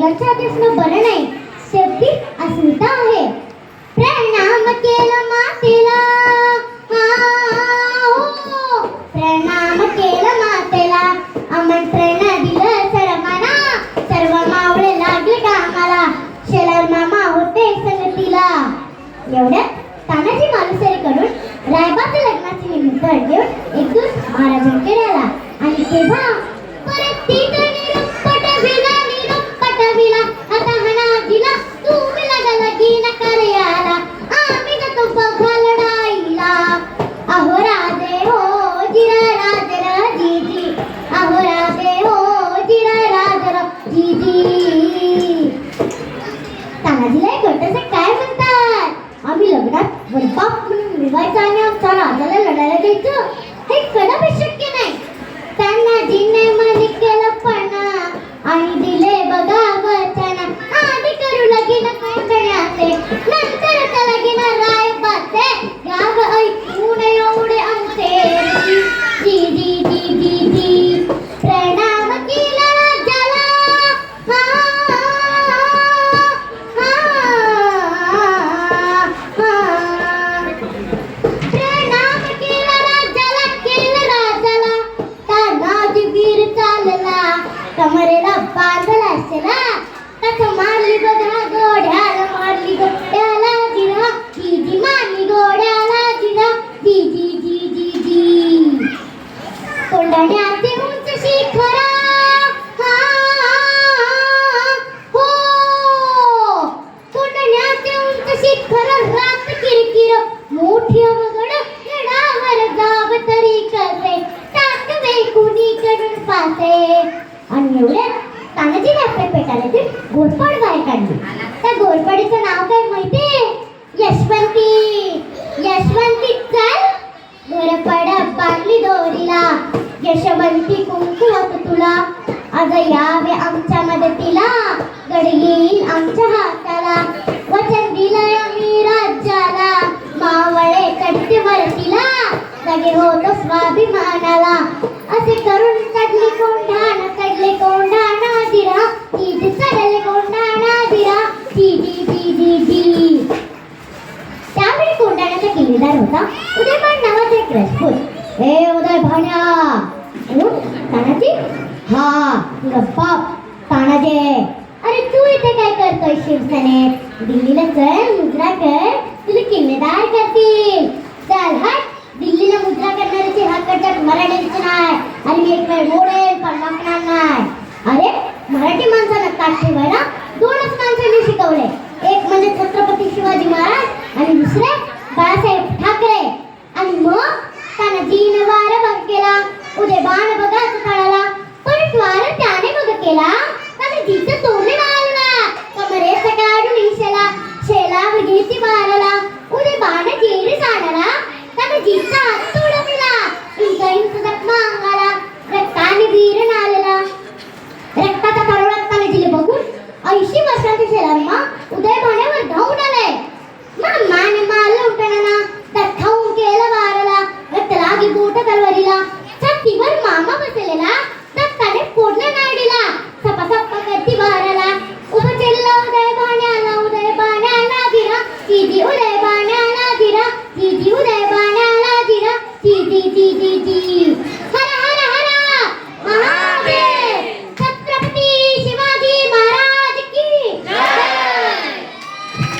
शेजारच्या दिसणं बरं नाही, शेवटी अस्मिता आहे. प्रणाम केलं मातेला, प्रणाम केलं मातेला, आमंत्रण दिलं सर्वांना, सर्व मावळे लागले कामाला, शेलार मामा होते संगतीला. एवढ्यात तानाजी मालुसरेकडून रायबाच्या लग्नाची निमंत्रण देऊन एक दिवस महाराजांकडे आला. आणि तेव्हा परत ती पटविला आता हना दिला तुम्ही लगीन कार्याला, आम्ही जातो बघा लढाईला. अहो राधे हो जिरा राधे राजीजी, अहो राधे हो जिरा राधे राजीजी. तानाजीला एक गोष्ट काय म्हणतात, आम्ही लग्नात वरबाप म्हणून निघायचं आणि आमच्या राजाला लढायला द्यायचं, हे कदापि शक्य नाही. तानाजीने मन केलं पण आणि दिले बघा वचन, आधी करू लगीन कोंडण्याचे, नंतर त्या लगीन रायबाचे, गाव ऐकून एवढे आमचे जी जी जी जी जी. प्रणाम केला राजाला, प्रणाम केला राजाला, केलं राजाला. तानाजी वीर चालला, कमरेला बांधला शेला, कथा मारली बघा गोड्याला, मारली गोड्याला जिरा, जी जी मारली गोड्याला जिरा, जी जी जी जी जी. कोंढाण्याचे उंच शिखरा, हो कोंढाण्याचे उंच शिखर, रात किरकिर मोठी अवघड, गडावर जाव तरी कसे, टाकवे कुणीकडून पासे. आणि एवढ्यात तानाजीने आपल्या पेटाला घोरपड बाहेर काढली. त्या घोरपडीचं नाव काय माहितीये? यशवंती. यशवंती चल घोरपड बांधली दोरीला, यशवंती कुंकुवात तुला, आज यावे आमच्या मदतीला, गड येईल आमच्या हाताला, वचन दिलंय आम्ही राज्याला, मावळे चढते वरतीला, जागे होतो स्वाभिमानाला. असे करून चढली कोंढाणा, चढले कोंढाणा दिरा, तीज चढले कोंढाणा दिरा, जी जी जी जी जी. त्यावेळी कोंढाण्याचा किल्लेदार होता उदयभान नावाचा एक राजपूत. हे उदय भाण्या, तानाजी? हा तुझा बाप तानाजी. अरे तू इथे काय करतोय शिवसेनेत? दिल्लीला चल, मुद्रा कर, तुला किल्लेदार करतील. चल हट, दिल्लीला मुद्रा करणाऱ्याची हात मराठ्यांची नाही, आणि मी एक वेळ मोडेल पण मागणार नाही. अरे मराठी माणसाला ताट ठेवायला दोनच माणसांनी शिकवले, एक म्हणजे छत्रपती शिवाजी महाराज आणि दुसरे बाळासाहेब ठाकरे. आणि मग तानाजीने वार बघ केला, उदयभान बघा कळाला, पण वार त्याने बघ केला, तानाजीचं तोंड आला, कमरेचा काढून शेला, शेलावर घेती मारला,